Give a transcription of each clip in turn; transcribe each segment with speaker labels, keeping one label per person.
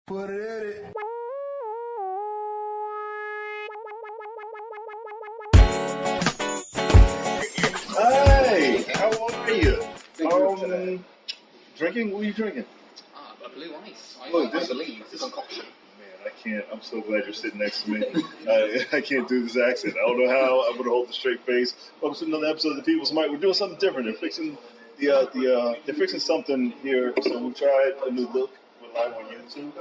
Speaker 1: Put it in it.
Speaker 2: Hi, how are you? Drinking? What are you drinking?
Speaker 3: A blue ice. I
Speaker 2: believe
Speaker 3: it's a concoction.
Speaker 2: Man, I can't. I'm so glad you're sitting next to me. I can't do this accent. I don't know how. I'm gonna hold a straight face. Welcome to another episode of the People's Mic. We're doing something different. They're fixing they're fixing something here. So we tried a new look. We're live on YouTube.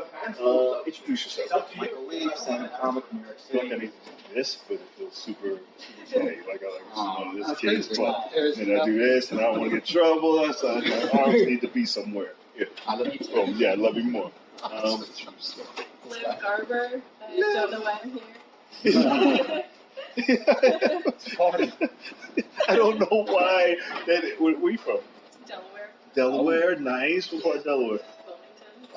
Speaker 2: Introduce yourself.
Speaker 3: Michael Lee, stand-up comic from New York
Speaker 2: I
Speaker 3: City.
Speaker 2: do this, but it feels super funny. Like this kid's
Speaker 3: crazy.
Speaker 2: fun. And I do this, and I don't want to get in trouble. So I always need to be somewhere. Yeah.
Speaker 3: I love you too.
Speaker 2: Oh, yeah, I love you more.
Speaker 4: Live Garber. I don't know why I'm here.
Speaker 2: Party. I don't know why. Where are you from?
Speaker 4: Delaware.
Speaker 2: Delaware, nice. What part of Delaware?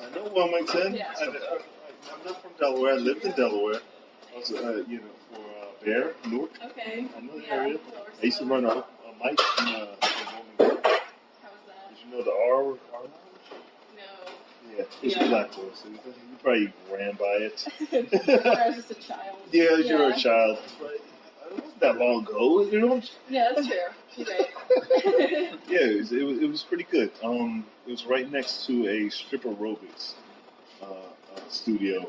Speaker 4: Wilmington.
Speaker 2: I know Wilmington.
Speaker 4: Yeah.
Speaker 2: I'm not from Delaware. I lived in Delaware. I was, for Bear, Newark.
Speaker 4: Okay.
Speaker 2: I know the
Speaker 4: Yeah,
Speaker 2: area.
Speaker 4: lower
Speaker 2: I used to run a mic in Wilmington.
Speaker 4: How was that?
Speaker 2: Did you know the R language?
Speaker 4: No.
Speaker 2: Yeah, it's a black boy, so you probably ran by it.
Speaker 4: I was just a child.
Speaker 2: Yeah, you were a child. But it wasn't that long ago, you know?
Speaker 4: Yeah, that's true. You're right.
Speaker 2: Yeah, it was pretty good. It was right next to a strip aerobics studio,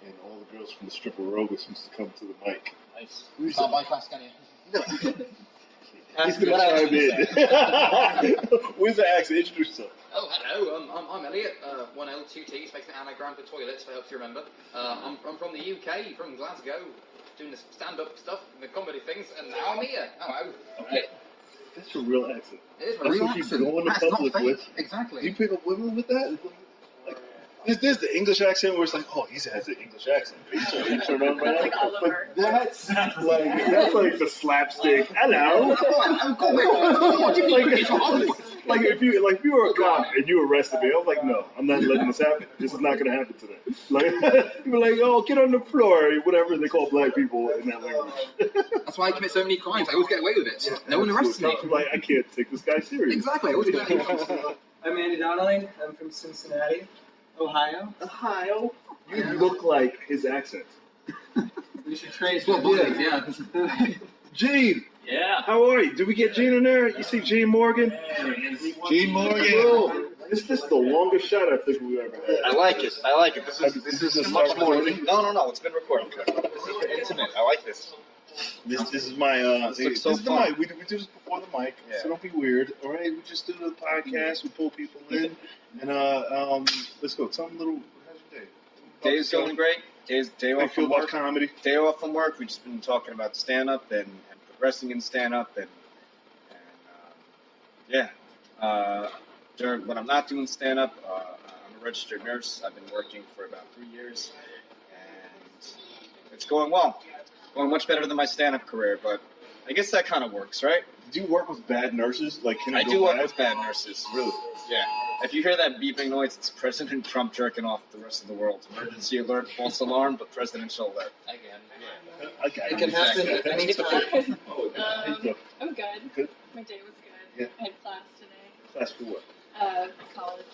Speaker 2: and all the girls from the strip aerobics used to come to the mic.
Speaker 3: Nice. Not my class, can you?
Speaker 2: No. He's gonna chime in. Where's the accent? Introduce yourself.
Speaker 3: Oh, hello. I'm Elliot. 1L2T, space an anagram for toilets. I hope you remember. I'm from the UK, from Glasgow, doing the stand-up stuff, the comedy things, and now I'm here. Hello.
Speaker 2: Okay. That's your real accent.
Speaker 3: It is my
Speaker 2: That's
Speaker 3: real
Speaker 2: what
Speaker 3: accent.
Speaker 2: you go into
Speaker 3: That's not
Speaker 2: public
Speaker 3: fake.
Speaker 2: with.
Speaker 3: Exactly.
Speaker 2: Do you pick up women with that? Like, there's the English accent where it's like, oh, he has an English accent. You turn on right
Speaker 4: Like Oliver.
Speaker 2: But that's like the slapstick. Hello. Like if you were a cop and you arrested me, I was like, no, I'm not letting this happen. This is not gonna happen today. Like you were like, oh, get on the floor, whatever they call black people in that language.
Speaker 3: That's why I commit so many crimes. I always get away with it. No one arrests me.
Speaker 2: I'm like, I can't take this guy serious.
Speaker 3: Exactly. I always get away with it.
Speaker 5: I'm Andy Donnelly. I'm from Cincinnati, Ohio.
Speaker 2: Ohio. You look like his accent.
Speaker 5: We should trade.
Speaker 3: Yeah.
Speaker 2: Gene.
Speaker 5: Yeah.
Speaker 2: How are you? Did we get Gene in there? You see Gene Morgan? Gene Morgan. Bro, this is the longest shot I think we've ever had.
Speaker 6: I like it. This is much more. No. It's been recorded. This is intimate. I like this.
Speaker 2: This is my
Speaker 6: This looks so
Speaker 2: this is the
Speaker 6: fun.
Speaker 2: mic. We do this before the mic,
Speaker 6: Yeah.
Speaker 2: so don't be weird. All right, we just do the podcast. We pull people in, and let's go. Tell them a little. How's your day?
Speaker 6: Day's going great. Day
Speaker 2: How you
Speaker 6: off
Speaker 2: feel
Speaker 6: from
Speaker 2: about
Speaker 6: work.
Speaker 2: comedy?
Speaker 6: Day off from work. We've just been talking about stand up and progressing in stand up when I'm not doing stand up, I'm a registered nurse. I've been working for about 3 years, and it's going well. Going much better than my stand up career, but I guess that kind of works, right?
Speaker 2: Do you work with bad nurses? Like, can you
Speaker 6: I
Speaker 2: go
Speaker 6: do work
Speaker 2: bad?
Speaker 6: with bad nurses.
Speaker 2: Really?
Speaker 6: Yeah. If you hear that beeping noise, it's President Trump jerking off the rest of the world. Emergency alert, false alarm, but presidential alert.
Speaker 3: Again.
Speaker 2: Okay.
Speaker 5: It can happen at any time.
Speaker 2: Oh, okay.
Speaker 4: I'm good.
Speaker 2: Good.
Speaker 4: My day was good.
Speaker 2: Yeah.
Speaker 4: I had class today.
Speaker 2: Class for what?
Speaker 4: College.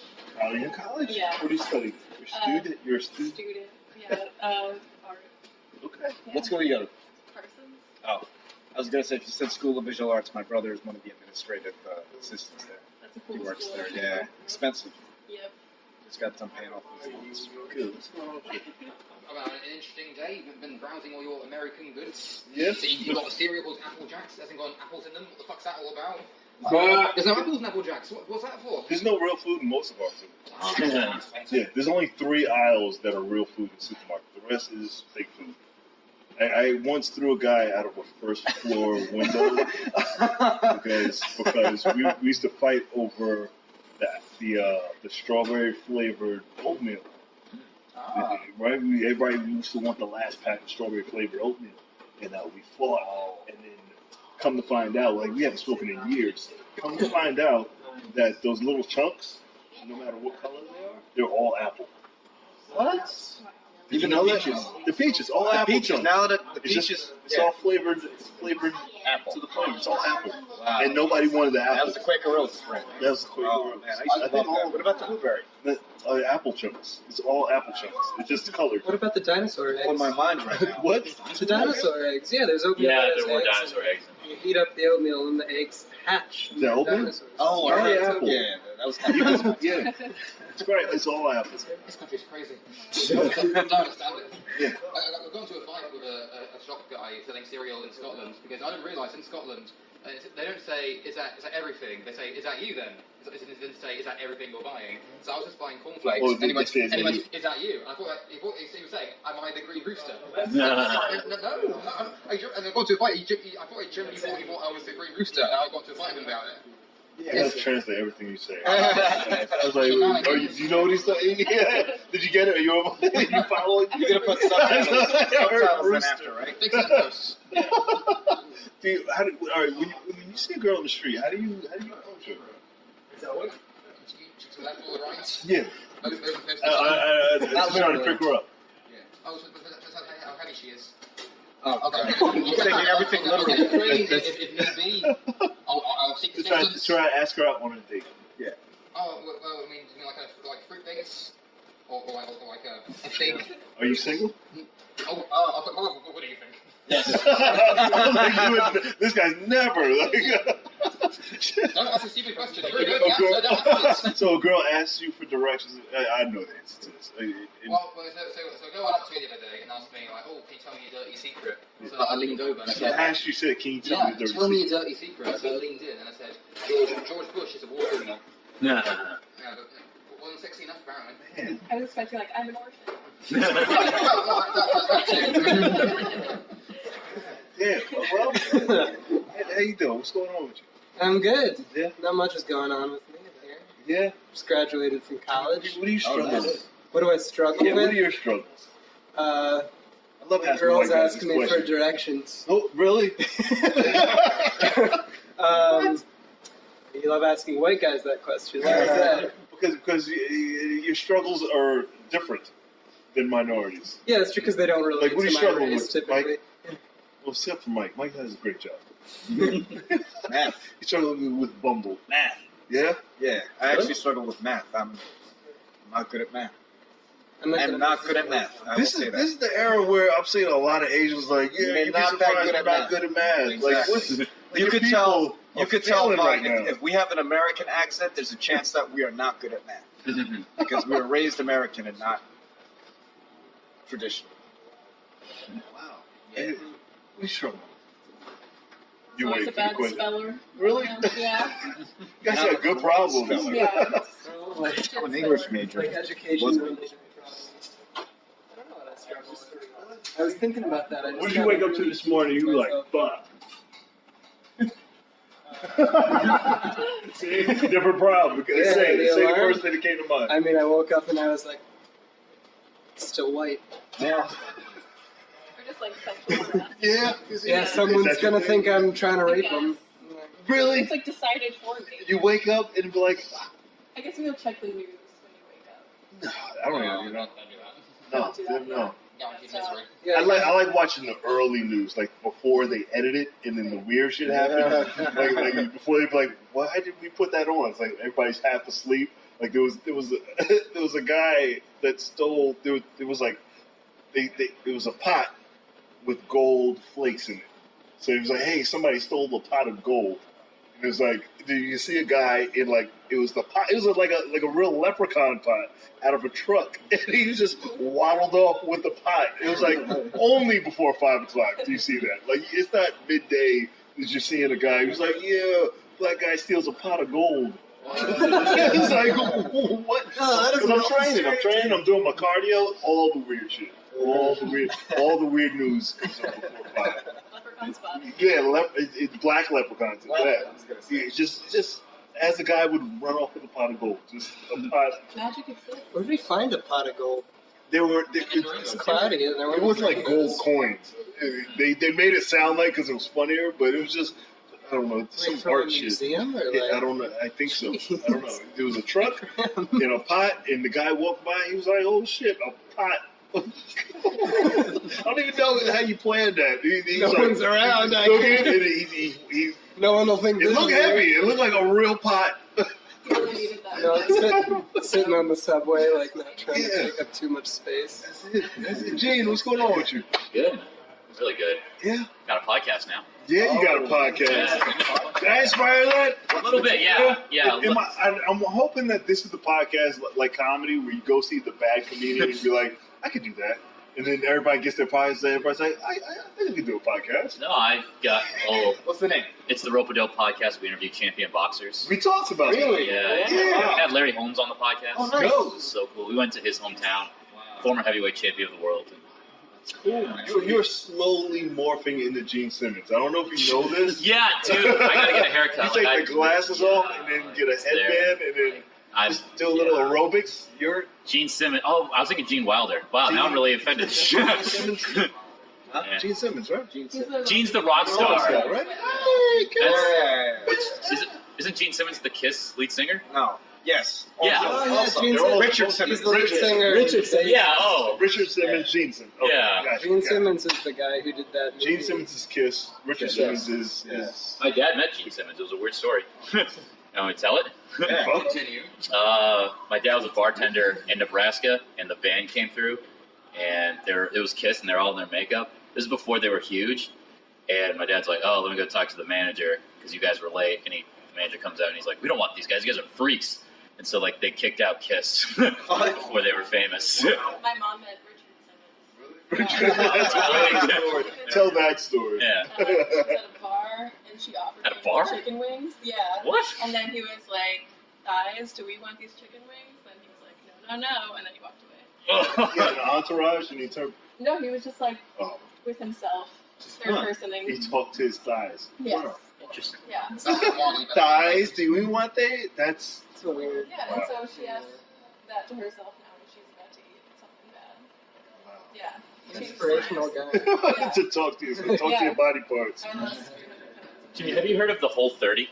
Speaker 2: Are you in college?
Speaker 4: Yeah.
Speaker 2: What do you study? You're a student? You're a student?
Speaker 4: Student. Yeah. Art.
Speaker 2: Okay.
Speaker 4: Yeah.
Speaker 6: What school do you go to?
Speaker 4: Parsons.
Speaker 6: Oh, I was gonna say, if you said School of Visual Arts, my brother is one of the administrative assistants there.
Speaker 4: That's a cool
Speaker 6: He works
Speaker 4: school.
Speaker 6: there. Yeah, expensive.
Speaker 4: Yep.
Speaker 6: Just got done paying off his loans.
Speaker 2: Good. What's going on with you?
Speaker 3: About an interesting day. We've been browsing all your American goods.
Speaker 2: Yeah.
Speaker 3: See, you've got the cereal called Apple Jacks. Hasn't got apples in them. What the fuck's that all about?
Speaker 2: But
Speaker 3: There's no apples in Apple Jacks. What's that for?
Speaker 2: there's no real food in most of our food.
Speaker 3: Oh,
Speaker 2: Yeah, there's only 3 aisles that are real food in the supermarket. The rest is fake food. I once threw a guy out of a first floor window because we used to fight over the strawberry flavored oatmeal. Right? Everybody used to want the last pack of strawberry flavored oatmeal, and we fought. And then come to find out, like we haven't spoken in years. Come to find out that those little chunks, no matter what color they are, they're all apple.
Speaker 5: What?
Speaker 2: Did you know that? The peaches, all
Speaker 6: The
Speaker 2: apple
Speaker 6: peaches.
Speaker 2: chunks.
Speaker 6: Now that the
Speaker 2: It's
Speaker 6: peaches,
Speaker 2: just, it's all flavored. It's flavored
Speaker 6: Apple.
Speaker 2: to the flame. It's all apple.
Speaker 6: Wow.
Speaker 2: And nobody wanted the apple.
Speaker 6: That was the Quaker Oats brand.
Speaker 2: That was the Quaker
Speaker 6: Oh
Speaker 2: Oats.
Speaker 6: man, I used to love that. What about the blueberry?
Speaker 2: Apple chunks. It's all apple chunks. It's just colored.
Speaker 5: What about the dinosaur eggs?
Speaker 6: On my mind right now.
Speaker 2: What?
Speaker 5: The dinosaur eggs. Yeah, there's oatmeal.
Speaker 1: Yeah,
Speaker 5: there's
Speaker 1: there were
Speaker 5: eggs,
Speaker 1: dinosaur
Speaker 5: and
Speaker 1: eggs.
Speaker 5: You heat up the oatmeal and the eggs hatch.
Speaker 2: Is that oatmeal?
Speaker 5: Dinosaurs.
Speaker 6: Oh,
Speaker 2: It's
Speaker 6: yeah,
Speaker 2: apple.
Speaker 6: Yeah, that was happy.
Speaker 2: Yeah. It's great. It's all apple.
Speaker 3: This country's crazy. I don't understand it.
Speaker 2: Yeah.
Speaker 3: I got into a fight with a shop guy selling cereal in Scotland because I didn't realise in Scotland they don't say is that everything. They say is that you then. They didn't say is that everything you're buying. So I was just buying cornflakes.
Speaker 2: Oh,
Speaker 3: and he went,
Speaker 2: they say,
Speaker 3: is that you? And I thought he was saying am I the Green Rooster?
Speaker 1: No.
Speaker 3: No. And I got to a fight. I thought he genuinely thought I was the Green Rooster, and I got to a fight with him about it.
Speaker 2: Yeah, let's translate everything you say. I was like, do you know what he's saying? Yeah. Did you get it? Are you following?
Speaker 6: You're gonna put subtitles in after, right?
Speaker 3: Big sentence.
Speaker 2: Dude, all right, when you see a girl in the street, how do you approach her?
Speaker 3: To the left or the right?
Speaker 2: Yeah. I'm trying to pick her up.
Speaker 3: Yeah. Oh, so that's how heavy she is.
Speaker 6: Oh,
Speaker 3: Okay.
Speaker 6: You're taking everything literally.
Speaker 3: If need be, I'll seek assistance.
Speaker 2: Try to ask her out on a date.
Speaker 3: Oh, well, I mean like fruit dates? Or like a steak?
Speaker 2: Are you single?
Speaker 3: What do you think?
Speaker 6: Yes.
Speaker 2: This guy's never like.
Speaker 3: Don't ask a stupid question. Very good. Yes, don't ask it.
Speaker 2: So a girl asks you for directions. I know the answer to this.
Speaker 3: So a girl went up to me the other day and asked me like, oh, can you tell me your dirty secret? So I leaned over and I
Speaker 2: So
Speaker 3: said,
Speaker 2: Ash, you said, can you tell me the dirty
Speaker 3: tell me
Speaker 2: secret?
Speaker 3: your dirty secret. So I leaned in and I said, George Bush is a war criminal.
Speaker 1: No.
Speaker 3: Yeah, but wasn't sexy enough apparently.
Speaker 2: Man.
Speaker 4: I was expecting like I'm an orphan.
Speaker 2: Yeah, well, how you doing? What's going on with you?
Speaker 5: I'm good.
Speaker 2: Yeah.
Speaker 5: Not much is going on with me here.
Speaker 2: Yeah.
Speaker 5: Just graduated from college.
Speaker 2: What do you struggle with?
Speaker 5: What do I struggle
Speaker 2: Yeah,
Speaker 5: with?
Speaker 2: what are your struggles?
Speaker 5: Uh,
Speaker 2: I love asking
Speaker 5: girls
Speaker 2: white guys
Speaker 5: asking
Speaker 2: these
Speaker 5: me for
Speaker 2: questions.
Speaker 5: directions.
Speaker 2: Oh, really?
Speaker 5: You love asking white guys that question. Why is that?
Speaker 2: Because your struggles are different than minorities.
Speaker 5: Yeah, it's true because they don't relate
Speaker 2: Like, what do
Speaker 5: to
Speaker 2: you struggle
Speaker 5: minorities
Speaker 2: with,
Speaker 5: typically.
Speaker 2: Well, except for Mike. Mike does a great job.
Speaker 6: Math.
Speaker 2: He's struggling with Bumble.
Speaker 6: Math.
Speaker 2: Yeah?
Speaker 6: Yeah, I actually struggle with math. I'm not good at math.
Speaker 5: I'm
Speaker 6: not good at math. I will
Speaker 2: This
Speaker 6: say
Speaker 2: is
Speaker 6: that.
Speaker 2: this is the era where I'm seeing a lot of Asians like, yeah,
Speaker 6: They're
Speaker 2: you'd be
Speaker 6: not that
Speaker 2: surprised
Speaker 6: good
Speaker 2: I'm
Speaker 6: at
Speaker 2: not
Speaker 6: math.
Speaker 2: good at math. Like,
Speaker 6: Exactly.
Speaker 2: what's,
Speaker 6: You
Speaker 2: your
Speaker 6: could
Speaker 2: people
Speaker 6: tell. You
Speaker 2: are
Speaker 6: could tell
Speaker 2: failing
Speaker 6: by
Speaker 2: right now.
Speaker 6: if we have an American accent, there's a chance that we are not good at math because we were raised American and not traditional.
Speaker 2: Wow.
Speaker 6: Yeah.
Speaker 2: We struggle.
Speaker 4: So
Speaker 2: wait
Speaker 4: it's a
Speaker 2: for the
Speaker 4: bad
Speaker 2: question.
Speaker 4: speller.
Speaker 2: Really?
Speaker 4: Yeah.
Speaker 2: You guys got good problems.
Speaker 4: Yeah.
Speaker 6: I'm an English major.
Speaker 5: Like education
Speaker 6: Wasn't-
Speaker 5: related problems. I don't know what I struggle with. I was thinking about that. I just
Speaker 2: What did you wake up to this morning? You were like, fuck. See, different problem. Because
Speaker 5: Yeah,
Speaker 2: say
Speaker 5: the
Speaker 2: the
Speaker 5: alarm.
Speaker 2: first thing that came to mind.
Speaker 5: I mean, I woke up and I was like, still white.
Speaker 6: Yeah.
Speaker 4: Or just like sexual harassment.
Speaker 2: Yeah.
Speaker 5: Yeah, someone's gonna think I'm trying to rape them.
Speaker 2: Really?
Speaker 4: It's like decided for me.
Speaker 2: You wake up and be like,
Speaker 4: I guess you'll check the news when you wake up.
Speaker 2: no, I don't even know.
Speaker 3: Don't do that.
Speaker 4: Don't do that.
Speaker 2: No.
Speaker 3: Guaranteed misery.
Speaker 5: Yeah,
Speaker 2: I like watching the early news, like before they edit it, and then the weird shit happens. like before they be like, why did we put that on? It's like everybody's half asleep. Like there was a guy that stole. There was like it was a pot with gold flakes in it. So he was like, hey, somebody stole the pot of gold. And it was like, did you see a guy in like it was the pot? It was like a real leprechaun pot out of a truck, and he just waddled off with the pot. It was like only before 5 o'clock do you see that. Like it's not midday that you're seeing a guy who's like, yeah, black guy steals a pot of gold. It's like what? Because I'm training. I'm doing my cardio. All the weird shit. All the weird news comes up before 5.
Speaker 4: Leprechaun spot.
Speaker 2: Yeah, it's black leprechauns.
Speaker 6: Well,
Speaker 2: Yeah.
Speaker 6: I was gonna say.
Speaker 2: Yeah, just as a guy would run off with a pot of gold. Just a pot.
Speaker 4: Magic exists.
Speaker 5: Where did we find a pot of gold? It's cloudy. And there
Speaker 2: It wasn't like gold coins. They made it sound like because it was funnier, but it was just I don't know some
Speaker 5: Like from a
Speaker 2: art shit.
Speaker 5: museum or
Speaker 2: Yeah,
Speaker 5: like?
Speaker 2: I don't know. I think so.
Speaker 5: Jeez.
Speaker 2: I don't know. There was a truck in a pot, and the guy walked by. He was like, "Oh shit, a pot I don't even know how you planned that. He's
Speaker 5: No
Speaker 2: like,
Speaker 5: one's around,
Speaker 2: he's
Speaker 5: I
Speaker 2: cooking,
Speaker 5: can't.
Speaker 2: and he
Speaker 5: No one will think
Speaker 2: it
Speaker 5: this
Speaker 2: looked
Speaker 5: is
Speaker 2: heavy.
Speaker 5: weird.
Speaker 2: It looked like a real pot.
Speaker 4: He really needed that.
Speaker 5: No, it's sitting on the subway, like not trying
Speaker 2: Yeah.
Speaker 5: to take up too much space.
Speaker 2: That's it. Gene, what's going on with you?
Speaker 1: Good. Really good.
Speaker 2: Yeah.
Speaker 1: Got a podcast now.
Speaker 2: Yeah, you got a podcast.
Speaker 1: Yeah.
Speaker 2: Did I inspire that?
Speaker 1: A little bit, yeah. Yeah.
Speaker 2: I'm hoping that this is the podcast like comedy where you go see the bad comedian and be like, I could do that. And then everybody gets their podcast and everybody's like, I think I could do a podcast.
Speaker 1: No, I got,
Speaker 6: What's the name?
Speaker 1: it's the Rope-a-Dope podcast. We interview champion boxers.
Speaker 2: We talked about
Speaker 6: Really?
Speaker 1: Yeah.
Speaker 2: Yeah.
Speaker 1: We had Larry Holmes on the podcast.
Speaker 6: Oh, nice.
Speaker 1: It was so cool. We went to his hometown, former heavyweight champion of the world.
Speaker 2: that. You're slowly morphing into Gene Simmons. I don't know if you know this.
Speaker 1: Yeah, dude. I gotta get a haircut.
Speaker 2: You take the glasses off and then get a headband and then just do a little aerobics. You're
Speaker 1: Gene Simmons. Oh, I was thinking Gene Wilder. Wow, now I'm really offended.
Speaker 2: Gene Simmons.
Speaker 1: Yeah.
Speaker 2: Gene Simmons, right?
Speaker 1: Gene's the rock star.
Speaker 2: Right? Hey,
Speaker 1: That's, isn't Gene Simmons the Kiss lead singer?
Speaker 6: No. Yes.
Speaker 1: Yeah.
Speaker 6: Also,
Speaker 5: Gene
Speaker 2: they're all-
Speaker 5: Simmons.
Speaker 6: Richard
Speaker 5: He's
Speaker 6: Simmons.
Speaker 5: the lead singer.
Speaker 1: Richard Simmons. Yeah, oh.
Speaker 2: Richard Simmons, Gene Simmons. Okay,
Speaker 1: Yeah.
Speaker 2: gotcha,
Speaker 5: Gene
Speaker 2: gotcha.
Speaker 5: Simmons is the guy who did that movie.
Speaker 2: Gene Simmons is Kiss. Richard Simmons is.
Speaker 1: My dad met Gene Simmons. It was a weird story. You want me to tell it?
Speaker 6: Yeah.
Speaker 3: Continue.
Speaker 1: My dad was a bartender in Nebraska, and the band came through, and it was Kiss, and they're all in their makeup. This is before they were huge, and my dad's like, "Oh, let me go talk to the manager because you guys were late." And the manager comes out and he's like, "We don't want these guys. You guys are freaks." And so they kicked out Kiss before they were famous.
Speaker 4: My mom met Richard Simmons.
Speaker 2: Richard, that's a great story. Tell that story.
Speaker 1: Yeah.
Speaker 4: She was at a bar and she offered
Speaker 1: At a
Speaker 4: him
Speaker 1: bar?
Speaker 4: chicken wings. Yeah.
Speaker 1: What?
Speaker 4: And then he was like, "Guys, do we want these chicken wings?" And he was like, "No." And then he walked away.
Speaker 2: He had an entourage and he turned.
Speaker 4: No, he was just like
Speaker 2: Oh,
Speaker 4: with himself, third personing.
Speaker 2: he talked to his thighs.
Speaker 4: Yes.
Speaker 1: Interesting.
Speaker 4: Yeah.
Speaker 2: Thighs? Do we want they? That's.
Speaker 5: It's so weird.
Speaker 4: Yeah, and so she asked that to herself now when she's about to eat something bad.
Speaker 2: Wow.
Speaker 4: Yeah.
Speaker 5: Inspirational guy.
Speaker 2: To talk to you, talk to your body parts.
Speaker 4: I lost 300 pounds.
Speaker 1: Jimmy, have you heard of the Whole 30?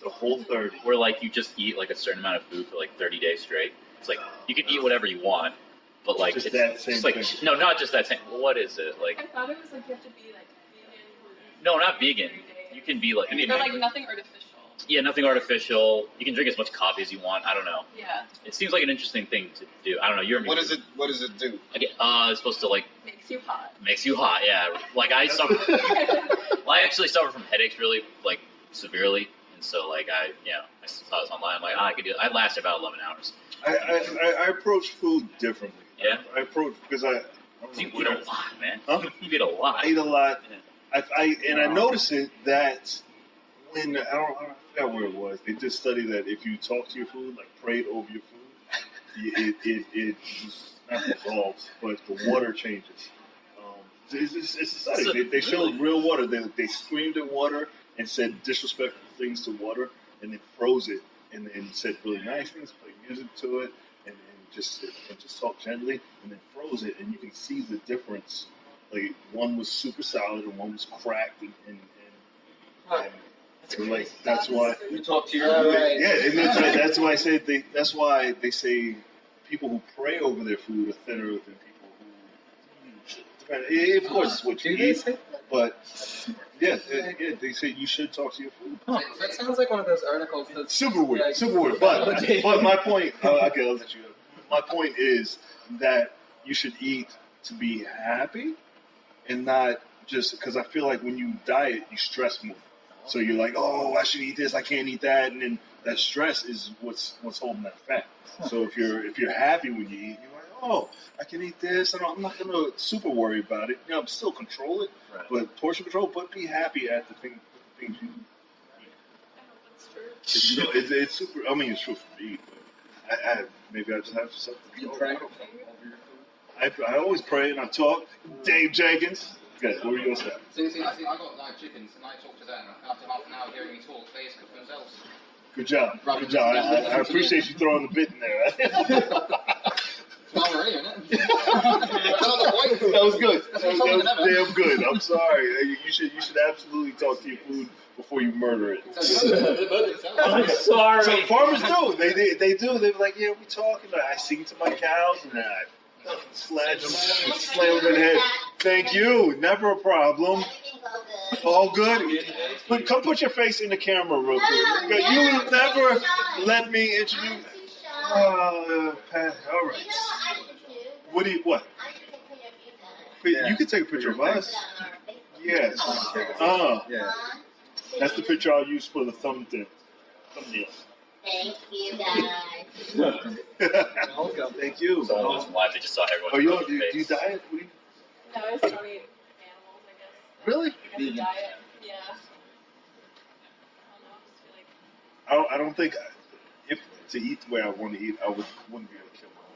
Speaker 2: The whole 30.
Speaker 1: Where you just eat a certain amount of food for 30 days straight. It's you can eat whatever you want, but
Speaker 2: Just
Speaker 1: it's
Speaker 2: that same
Speaker 1: just
Speaker 2: thing.
Speaker 1: no, not just that same. What is it
Speaker 4: I thought it was you have to be vegan. gluten-free
Speaker 1: No, not
Speaker 4: every
Speaker 1: vegan.
Speaker 4: day.
Speaker 1: You can be I mean,
Speaker 4: Or nothing artificial.
Speaker 1: yeah, nothing artificial. You can drink as much coffee as you want. I don't know.
Speaker 4: Yeah.
Speaker 1: It seems like an interesting thing to do. I don't know. You're
Speaker 6: What does it do?
Speaker 1: It's supposed to
Speaker 4: Makes you hot.
Speaker 1: makes you hot. Yeah, I suffer. Well, I actually suffer from headaches really severely, and so I saw this online. I'm like, I could do it. I last about 11 hours.
Speaker 2: I approach food differently.
Speaker 1: Yeah?
Speaker 2: I approach because I
Speaker 1: You eat a lot, man.
Speaker 2: Huh?
Speaker 1: You eat a lot.
Speaker 2: I eat a lot.
Speaker 1: Yeah.
Speaker 2: I noticed it that when I forgot where it was. They did study that if you talk to your food, prayed over your food, it just not dissolves, but the water changes. It's a study. They showed real water. They screamed at water and said disrespectful things to water, and then froze it, and then said really nice things, played music to it, and just talk gently, and then froze it, and you can see the difference. One was super solid, and one was cracked, and that's why.
Speaker 6: You talk to your
Speaker 5: Right.
Speaker 2: Yeah, and that's why I say that's why they say people who pray over their food are thinner than people who. Of course, it's what you
Speaker 5: Do they
Speaker 2: eat,
Speaker 5: say that?
Speaker 2: but yeah, they say you should talk to your food.
Speaker 5: That sounds like one of those articles that's
Speaker 2: Super weird,
Speaker 5: like-
Speaker 2: super weird. But my point, okay, I'll let you go. My point is that you should eat to be happy, and not just because I feel like when you diet, you stress more. So you're like, oh, I should eat this, I can't eat that, and then that stress is what's holding that fat. So if you're happy when you eat, you're like, oh, I can eat this, and I'm not gonna super worry about it. I'm still control it,
Speaker 1: Right.
Speaker 2: but portion control, but be happy at the things you eat.
Speaker 4: I hope that's true.
Speaker 2: It's super. I mean, it's true for me, but maybe I just have something.
Speaker 5: You pray.
Speaker 2: I always pray and I talk. Dave Jenkins. Okay, what were you gonna say?
Speaker 3: See, I got live chickens and I talk to them. After half an hour hearing me talk, they just cook themselves.
Speaker 2: Good job. Good job. I appreciate you throwing the bit in there.
Speaker 3: Well, we're here, isn't it? That's not the point.
Speaker 2: That was good.
Speaker 3: That's
Speaker 2: That
Speaker 3: what
Speaker 2: was
Speaker 3: I'm talking
Speaker 2: damn good. I'm sorry. You should absolutely talk to your food before you murder it.
Speaker 1: I'm sorry.
Speaker 2: So farmers do. They do. They're like, yeah, we talking. I sing to my cows and Slam him in the head. Thank you. Never a problem. All good. Come put your face in the camera real quick. You will never let me introduce. Pat. All right. What? You can take a picture of us. Yes.
Speaker 6: Yeah.
Speaker 2: That's the picture I'll use for the thumbnail.
Speaker 7: Thank you, guys.
Speaker 6: Welcome.
Speaker 2: Thank you.
Speaker 1: Someone was live. They just saw everyone.
Speaker 2: Do you diet?
Speaker 4: No, I still eat animals, I guess.
Speaker 2: Really?
Speaker 4: I guess a diet. Yeah. I don't know. I just feel like.
Speaker 2: I don't think if to eat the way I want to eat, I wouldn't be able to kill my own.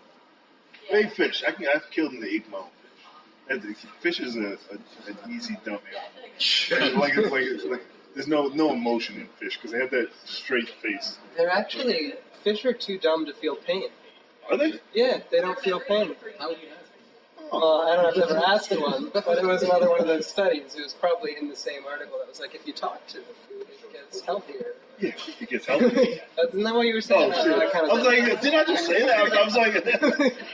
Speaker 4: Yeah.
Speaker 2: Maybe fish. I've killed and ate my own fish. And fish is an easy dumb
Speaker 4: Yeah, I
Speaker 2: animal.
Speaker 4: feel like
Speaker 2: It's like there's no emotion in fish because they have that straight face.
Speaker 5: They're actually, fish are too dumb to feel pain.
Speaker 2: Are they?
Speaker 5: Yeah, they don't feel pain.
Speaker 3: How would you know?
Speaker 5: Well, I don't know, I've never asked one, but it was another one of those studies. It was probably in the same article that was like, if you talk to the food, it gets healthier.
Speaker 2: Yeah, it gets healthy.
Speaker 5: Isn't that what you were saying?
Speaker 2: Oh, shit.
Speaker 5: I kind
Speaker 2: I
Speaker 5: of
Speaker 2: was like, did I just say that? I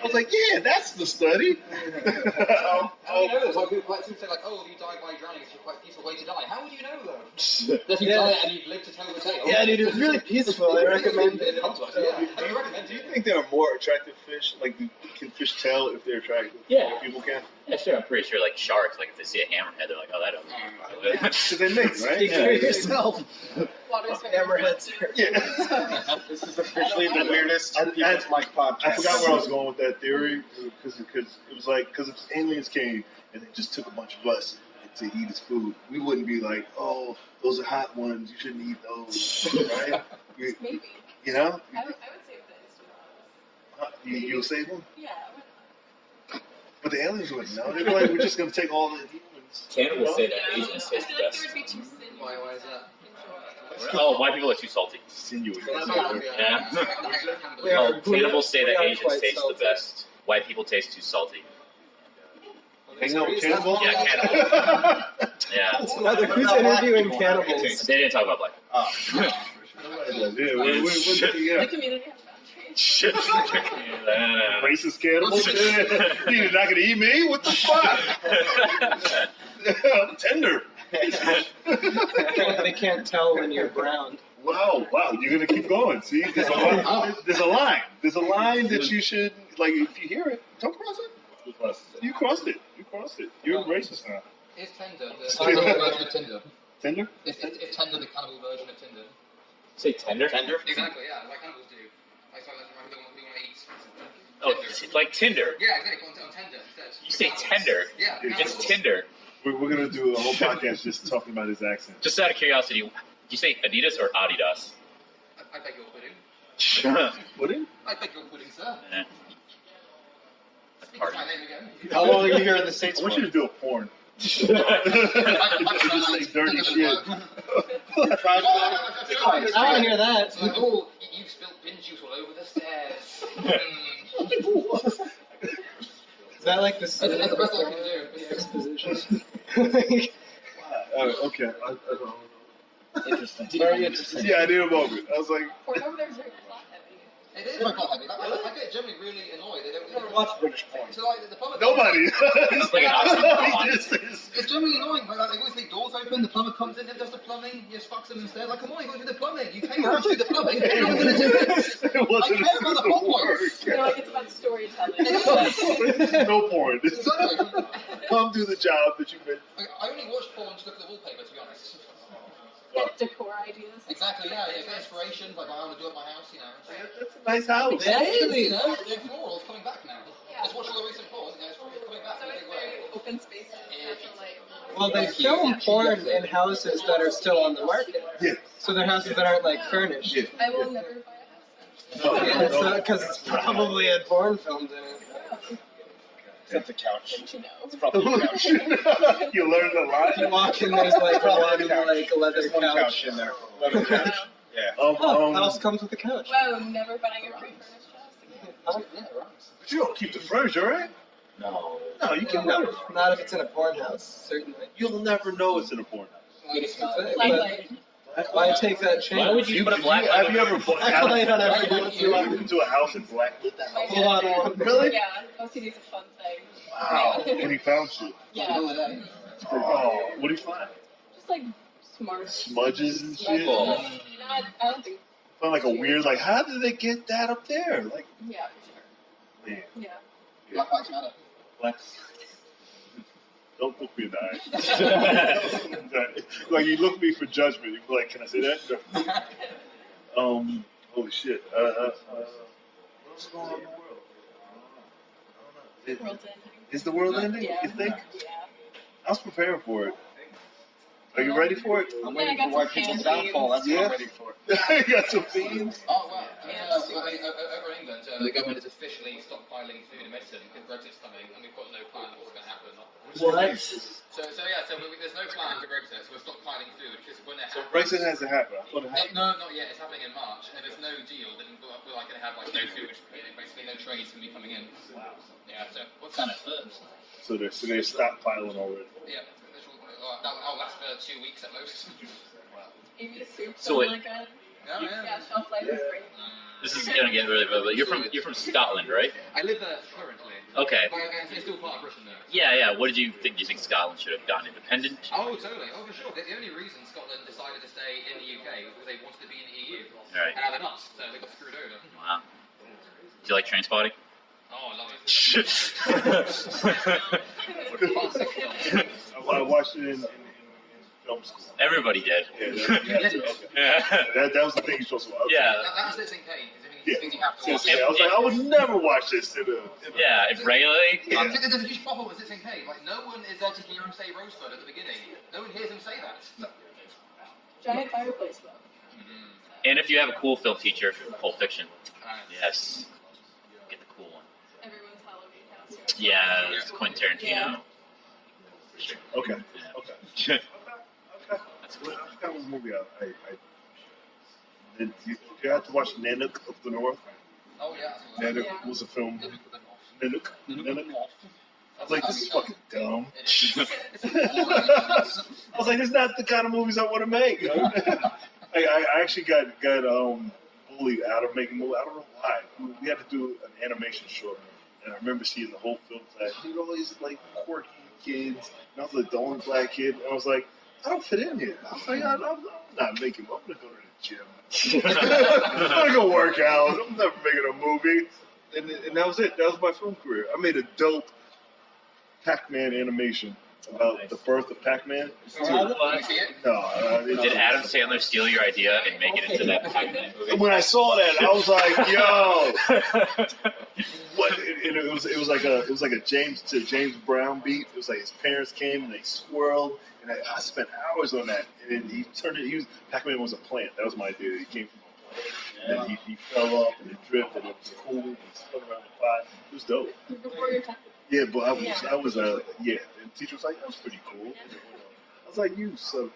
Speaker 2: was like, yeah, that's the study.
Speaker 3: How would you know this? Like, people say like, oh, if you die by drowning, it's quite a peaceful way to die. How would you know though? If you die and you've lived to tell the tale.
Speaker 5: Yeah, dude, it was really peaceful. I recommend it.
Speaker 3: Come to us, yeah.
Speaker 2: Do you think there are more attractive fish? Like, can fish tell if they're attractive?
Speaker 1: Yeah.
Speaker 2: People can?
Speaker 1: Yeah, sure. I'm pretty sure, like sharks, like if they see a hammerhead, they're like, "Oh, that don't."
Speaker 2: Because they mate, right?
Speaker 5: Speak for yourself.
Speaker 4: water's very
Speaker 5: Hammerheads.
Speaker 2: Yeah.
Speaker 6: This is officially the weirdest People's Mike podcast.
Speaker 2: I forgot where I was going with that theory because it was like if aliens came and they just took a bunch of us to eat as food, we wouldn't be like, oh, those are hot ones, you shouldn't eat those, right?
Speaker 4: Maybe.
Speaker 2: You know?
Speaker 4: I would save those 2 hours.
Speaker 2: You'll save them,
Speaker 4: Yeah, I would.
Speaker 2: but the aliens wouldn't know. They'd be like, we're just gonna take all the humans.
Speaker 1: Cannibals say that
Speaker 4: Yeah.
Speaker 1: Asians
Speaker 4: I
Speaker 1: taste
Speaker 4: feel
Speaker 1: the
Speaker 4: like
Speaker 1: best.
Speaker 4: there would be too thin.
Speaker 3: Why is that?
Speaker 1: Oh, white people are too salty.
Speaker 2: Sinuous.
Speaker 1: Yeah.
Speaker 5: We are-
Speaker 1: Oh, cannibals say
Speaker 5: we
Speaker 1: that
Speaker 5: are
Speaker 1: Asians
Speaker 5: quite
Speaker 1: taste the
Speaker 5: salty.
Speaker 1: best. White people taste too salty.
Speaker 2: Hang out with cannibals?
Speaker 1: Yeah, cannibals. Yeah.
Speaker 5: It's another, who's interviewing cannibals?
Speaker 1: They didn't talk about black.
Speaker 6: Oh.
Speaker 2: Yeah,
Speaker 4: The community has boundaries.
Speaker 1: Shit.
Speaker 2: racist cannibals. You're not gonna eat me? What the fuck? I'm tender.
Speaker 5: They can't tell when you're brown.
Speaker 2: Wow, you're gonna keep going. See, there's a line. There's a line that you should like. If you hear it, don't cross it. You crossed it. You're racist now.
Speaker 3: Is Tinder the cannibal version of Tinder?
Speaker 2: Tinder?
Speaker 3: Is Tinder the cannibal version of Tinder?
Speaker 1: Say tender?
Speaker 6: Tender?
Speaker 3: Exactly, yeah, like cannibals do. Like, so like, who want to eat.
Speaker 1: Oh, like Tinder.
Speaker 3: Yeah, exactly, on Tinder instead.
Speaker 1: You say tender.
Speaker 3: Yeah,
Speaker 1: It's Tinder.
Speaker 2: We're gonna do a whole podcast just talking about his accent.
Speaker 1: Just out of curiosity, do you say Adidas or Adidas?
Speaker 3: I beg your pudding.
Speaker 2: What is?
Speaker 3: I beg your pudding, sir.
Speaker 1: Eh.
Speaker 3: Speak my name again.
Speaker 6: How long are you here in the States
Speaker 2: I
Speaker 6: for?
Speaker 2: want you to do a porn.
Speaker 3: I
Speaker 2: Just say dirty shit.
Speaker 5: I want to hear that.
Speaker 3: It's like, oh, you've spilled bin juice all over the stairs.
Speaker 5: Is that like the
Speaker 3: That's the best I can do.
Speaker 5: exposition?
Speaker 2: Okay.
Speaker 6: Interesting.
Speaker 5: Very interesting.
Speaker 2: Yeah, I need a moment. I was like,
Speaker 4: Porn over there is very plot heavy.
Speaker 3: It is very plot heavy. I get generally really annoyed. They
Speaker 6: I never
Speaker 3: don't.
Speaker 6: watched British porn.
Speaker 3: So like the plumber.
Speaker 2: nobody.
Speaker 1: It's like an oxymoron.
Speaker 3: It's generally annoying. Like they always leave doors open. The plumber comes in, never does the plumbing. You just fucks them instead. Like, come on, you got to do the plumbing. You came here to do the plumbing. You're not going to do it.
Speaker 2: It wasn't
Speaker 3: I care about the plot points.
Speaker 4: You know, like it's about storytelling.
Speaker 2: No porn.
Speaker 3: Exactly.
Speaker 2: Come do the job that you've been.
Speaker 3: I only watch porn to look at the wallpaper, to be honest.
Speaker 4: Get decor ideas.
Speaker 3: Exactly, yeah. Get inspiration, like I want to do at my house, you know.
Speaker 2: That's a nice house.
Speaker 3: You know, the floral's coming back now.
Speaker 4: Yeah.
Speaker 3: Just watch all the recent porn, you know, it's coming back
Speaker 4: So
Speaker 3: in a
Speaker 4: it's
Speaker 3: big way.
Speaker 4: very open spaces, natural light.
Speaker 5: Well, they film porn in houses that are still on the market.
Speaker 2: Yeah.
Speaker 5: So they're houses that aren't like furnished.
Speaker 2: Yeah.
Speaker 4: I will never buy a house.
Speaker 5: Yeah, so because it's probably had porn filmed in it.
Speaker 6: Except the couch.
Speaker 4: Don't you know?
Speaker 6: It's probably a couch.
Speaker 2: You learned a lot.
Speaker 5: You walk in, there's like one like leather
Speaker 6: There's one
Speaker 5: couch.
Speaker 6: couch in there. Leather couch. Yeah.
Speaker 5: Oh, house comes with a couch.
Speaker 4: Wow, never buying a pre-furnished house again.
Speaker 2: But you don't keep the furniture, right?
Speaker 1: No.
Speaker 2: No, you can
Speaker 5: No,
Speaker 2: never.
Speaker 5: not if it's in a porn house, certainly.
Speaker 2: You'll never know it's in a porn house.
Speaker 5: But-
Speaker 4: Black light.
Speaker 5: Why take that chance?
Speaker 1: Why would you put a black light
Speaker 2: Have you ever bought
Speaker 5: I played on every
Speaker 2: you ever been to a house and blacklit that house?
Speaker 5: Hold on one.
Speaker 2: Really?
Speaker 4: Yeah, OCD's a fun thing.
Speaker 2: Wow. And he found shit.
Speaker 4: Yeah.
Speaker 2: Oh, what did he find?
Speaker 4: Just like smart.
Speaker 2: Smudges and shit?
Speaker 4: Not, I don't think.
Speaker 2: Found like a weird, like, how did they get that up there? Like,
Speaker 4: Yeah, for sure.
Speaker 2: man.
Speaker 4: Yeah.
Speaker 3: Black lives matter.
Speaker 2: Don't look me in the eye. Like, you look me for judgment. You be like, can I say that? Holy shit. What's going on in the world? I don't know.
Speaker 4: World's ending.
Speaker 2: Is the world ending?
Speaker 4: Yeah.
Speaker 2: You think?
Speaker 4: Yeah.
Speaker 2: I was preparing for it. Are you ready for it?
Speaker 6: I'm
Speaker 4: Yeah, I
Speaker 6: waiting
Speaker 4: got
Speaker 6: for white
Speaker 4: some
Speaker 6: people's
Speaker 4: canned
Speaker 6: downfall. That's what
Speaker 2: beans.
Speaker 6: I'm waiting for.
Speaker 2: You got some beans?
Speaker 3: Oh, wow. Over in England, the government is officially stockpiling food and medicine because Brexit's coming and we've got no plan of what's going to happen.
Speaker 1: What?
Speaker 3: So there's no plan for Brexit, so we're stockpiling food because when it
Speaker 2: So
Speaker 3: happens...
Speaker 2: Brexit hasn't happened. I thought it happened.
Speaker 3: No, not yet. It's happening in March. And if there's no deal, then we're like going to have like no food, basically no trades can be coming in. Wow. Yeah, so what's kind of first?
Speaker 2: So they're stockpiling already.
Speaker 3: Yeah, that'll last for 2 weeks at most.
Speaker 4: Amy soup,
Speaker 1: So
Speaker 4: something like that. Yeah, shelf life is great.
Speaker 1: This is gonna get really bad, but you're from Scotland, right?
Speaker 3: I live there currently.
Speaker 1: Okay.
Speaker 3: But it's still part of Britain though.
Speaker 1: Yeah. What did you think? Do you think Scotland should have gotten independent?
Speaker 3: Oh, totally. Oh, for sure. The only reason Scotland decided to stay in the UK was because they wanted to be in the EU.
Speaker 1: Right.
Speaker 3: And now they're not, so they got screwed over.
Speaker 1: Wow. Do you like Trainspotting?
Speaker 3: Oh, I love it.
Speaker 4: Classic
Speaker 3: film.
Speaker 2: I watched it in film school.
Speaker 1: Everybody did.
Speaker 2: Yeah, that was the thing you're supposed to watch.
Speaker 1: Yeah.
Speaker 3: That's Citizen Kane.
Speaker 2: Yeah.
Speaker 3: Things you have to watch.
Speaker 2: I was like, I would never watch this in a
Speaker 1: Yeah, if regularly.
Speaker 2: Yeah.
Speaker 3: There's a huge problem with Citizen Kane. Like, no one is there to hear him say Rosebud at the beginning. No one hears him say that.
Speaker 4: Giant fireplace, though.
Speaker 1: And if you have a cool film teacher, Pulp Fiction.
Speaker 3: Nice.
Speaker 1: Yes. Get the cool one.
Speaker 4: Everyone's Halloween house.
Speaker 1: Yeah, it's Quentin Tarantino.
Speaker 4: Yeah.
Speaker 1: For sure.
Speaker 2: Okay.
Speaker 1: Yeah.
Speaker 2: Okay. That's good. I forgot what movie I did. You have to watch Nanook of the North.
Speaker 3: Oh, yeah.
Speaker 2: Nanook
Speaker 4: Yeah.
Speaker 2: was a film. Nanook. I was like, this is fucking dumb. I was like, this is not the kind of movies I want to make. I actually got bullied out of making movies. I don't know why. We had to do an animation short, and I remember seeing the whole film class. All these like quirky kids, and I was like the only black kid. And I was like, I don't fit in here. I was like, I'm not making. I'm gonna go to the gym. I'm gonna go work out. I'm never making a movie. And that was it. That was my film career. I made a dope Pac-Man animation about the birth of Pac-Man. No.
Speaker 1: Did Adam Sandler steal your idea and make it into that Pac-Man movie?
Speaker 2: When I saw that, I was like, "Yo, what?" And it was like a James Brown beat. It was like his parents came and they swirled, and I spent hours on that. And then he turned it. Pac-Man was a plant. That was my idea. He came from a plant, and then he fell off and it dripped, and it was cool. He spun around the pot. It was dope.
Speaker 4: Before your time.
Speaker 2: Yeah, but I was And the teacher was like, "That was pretty cool." I was like, "You son."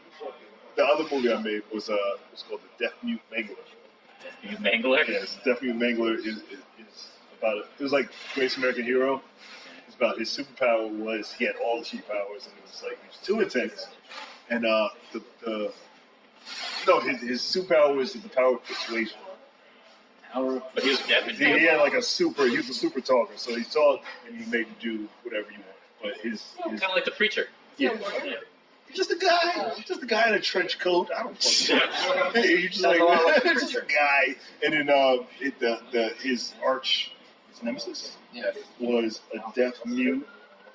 Speaker 2: The other movie I made was called The Deaf Mute Mangler.
Speaker 1: You Mangler?
Speaker 2: Yes, Deaf Mute Mangler is about it. It was like Greatest American Hero. It's about his superpower was he had all the superpowers, and it was like he was too intense. And his superpower was the power of persuasion.
Speaker 1: But he was deaf and
Speaker 2: He had like he was a super talker, so he talked and he made him do whatever you wanted. But his
Speaker 1: kind of like the preacher.
Speaker 2: yeah. Just a guy in a trench coat. I don't fucking know. He's just like just a guy. And then his nemesis was a deaf mute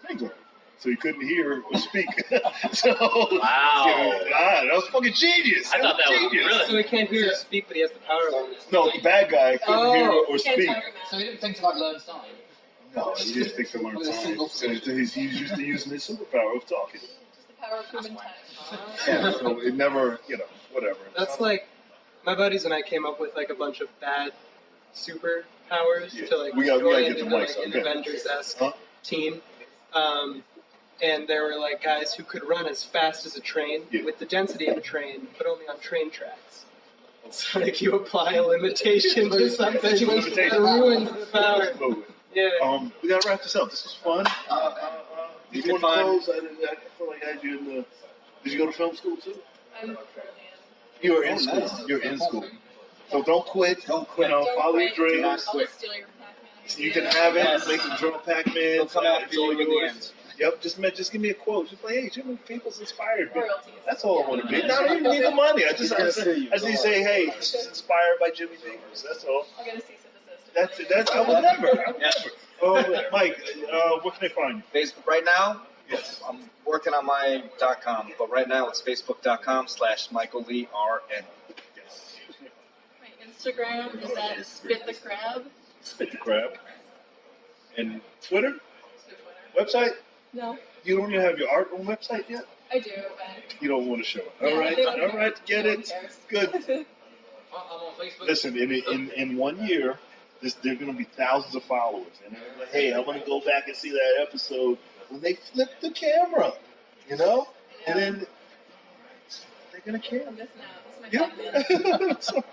Speaker 2: mangler. So he couldn't hear or speak. So
Speaker 1: Wow.
Speaker 2: that was fucking genius.
Speaker 1: I thought that was really.
Speaker 5: So he can't hear or speak, but he has the power of it.
Speaker 2: No, the bad guy couldn't hear or speak.
Speaker 3: So he didn't think to like learn sign.
Speaker 2: No, he didn't think to learn signs. So he's used to using his superpower of talking.
Speaker 4: Just the power of human touch.
Speaker 2: Yeah, so it never, whatever.
Speaker 5: That's like, my buddies and I came up with like a bunch of bad superpowers
Speaker 2: Yeah.
Speaker 5: to like
Speaker 2: We gotta
Speaker 5: join
Speaker 2: get the
Speaker 5: into
Speaker 2: mics
Speaker 5: like
Speaker 2: on.
Speaker 5: an
Speaker 2: Okay.
Speaker 5: Avengers-esque
Speaker 2: Huh?
Speaker 5: team. And there were like guys who could run as fast as a train
Speaker 2: Yeah.
Speaker 5: with the density of a train, but only on train tracks. So like you apply a limitation to something that ruins the power. Yeah.
Speaker 2: We gotta wrap this up. This was fun.
Speaker 6: You
Speaker 2: You
Speaker 6: did
Speaker 2: want to
Speaker 6: fine.
Speaker 2: close? I feel like I had you in the. Did you go to film school too?
Speaker 4: I'm currently
Speaker 2: You're in school. You're in school. So don't quit.
Speaker 6: Don't quit.
Speaker 2: You know,
Speaker 4: Don't
Speaker 2: follow your
Speaker 4: quit.
Speaker 2: dreams.
Speaker 4: I'll just steal your Pac-Man.
Speaker 2: You can have it.
Speaker 6: Yes.
Speaker 2: Make some drone Pac-Man.
Speaker 6: They'll come after
Speaker 2: It's all
Speaker 6: you in the
Speaker 2: yours.
Speaker 6: end.
Speaker 2: Yep. Just give me a quote. Just like, hey, Jimmy Peoples inspired me.
Speaker 4: Royalties.
Speaker 2: That's all I want to be. I don't even need the money. I just say, hey, this is inspired by Jimmy Peoples. That's all.
Speaker 4: I'll get a cease and desist.
Speaker 2: That's it. That's I would never. I would
Speaker 6: Yeah.
Speaker 2: never. Mike, where can they find you?
Speaker 6: Facebook right now.
Speaker 2: Yes.
Speaker 6: I'm working on my .com, but right now it's facebook.com/MichaelLeeRN.
Speaker 2: Yes.
Speaker 4: My Instagram is at Spit the Crab.
Speaker 2: Spit the crab. And Twitter?
Speaker 4: No Twitter.
Speaker 2: Website?
Speaker 4: No,
Speaker 2: You don't even have your art on website yet?
Speaker 4: I do, but
Speaker 2: You don't want to show it.
Speaker 4: Yeah,
Speaker 2: All right.
Speaker 4: they don't
Speaker 2: All
Speaker 4: care.
Speaker 2: right. Get
Speaker 4: No one
Speaker 2: it.
Speaker 4: cares.
Speaker 2: Good.
Speaker 3: I'm on Facebook.
Speaker 2: Listen, in 1 year, there are going to be thousands of followers. And they're like, hey, I want to go back and see that episode when they flip the camera, you know? And then they're going to care.
Speaker 4: I'm missing out. This is my
Speaker 2: Yeah.
Speaker 4: Pac-Man.
Speaker 2: So-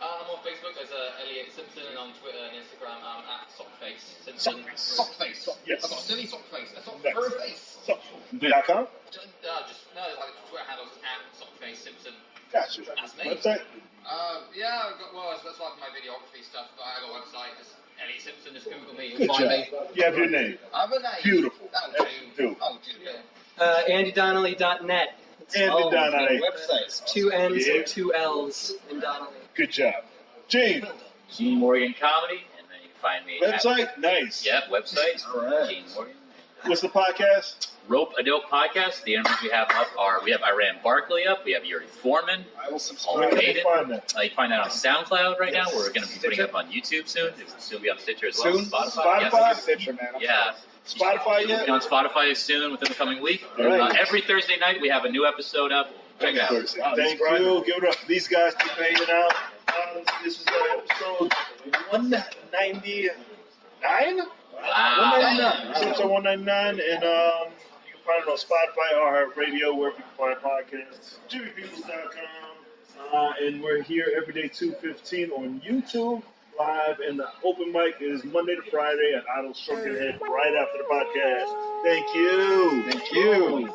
Speaker 3: I'm on Facebook as Elliot Simpson, and on Twitter and Instagram I'm at Sockface Simpson.
Speaker 2: Sockface.
Speaker 3: Sockface.
Speaker 2: Yes.
Speaker 3: I've got a silly sockface. A sock
Speaker 2: Nice.
Speaker 3: for a face.
Speaker 2: .com?
Speaker 3: Just no, like Twitter handles at Sockface Simpson.
Speaker 2: Gotcha.
Speaker 3: That's me.
Speaker 2: Website?
Speaker 3: Yeah, I've got, well, that's like my videography stuff, but I have a website, just Elliot Simpson, just Google me,
Speaker 2: Good
Speaker 3: you'll find
Speaker 2: job.
Speaker 3: me.
Speaker 2: You have your name.
Speaker 3: I have a name.
Speaker 2: Beautiful.
Speaker 3: Oh,
Speaker 2: Do.
Speaker 3: Oh, yeah.
Speaker 5: AndyDonnelly.net.
Speaker 2: And
Speaker 6: Oh,
Speaker 2: the Donnelly.
Speaker 6: website.
Speaker 5: 2 N's
Speaker 2: Yeah.
Speaker 5: and 2 L's in Donnelly.
Speaker 2: Good job. Gene,
Speaker 1: Gene Morgan Comedy, and then you can find me
Speaker 2: website? Nice.
Speaker 1: website.
Speaker 6: All right.
Speaker 1: Gene Morgan.
Speaker 2: What's the podcast?
Speaker 1: Rope a Dope Podcast. The interviews we have up are we have Iran Barkley up, we have Yuri Foreman.
Speaker 6: I will
Speaker 2: Where
Speaker 6: subscribe.
Speaker 2: can they find that?
Speaker 1: You can find that on SoundCloud right now.
Speaker 2: Yes.
Speaker 1: We're going to be putting it up on YouTube soon. It'll still be on Stitcher as well.
Speaker 6: Soon?
Speaker 1: Spotify.
Speaker 2: Spotify?
Speaker 6: Stitcher, man. I'm
Speaker 1: Yeah.
Speaker 2: Spotify
Speaker 1: It'll
Speaker 2: yet?
Speaker 1: be on Spotify soon within the coming week.
Speaker 2: All right.
Speaker 1: Every Thursday night we have a new episode up. Check it out.
Speaker 2: Thank you. Give it up for these guys for hanging out. This is episode 199.
Speaker 1: Wow.
Speaker 2: 199. This is episode 199, and you can find it on Spotify, iHeartRadio, wherever you can find podcasts. JimmyPeoples.com. And we're here every day 2:15 on YouTube live, and the open mic is Monday to Friday at Idle Circuit Head right after the podcast. Thank you.
Speaker 6: Thank you.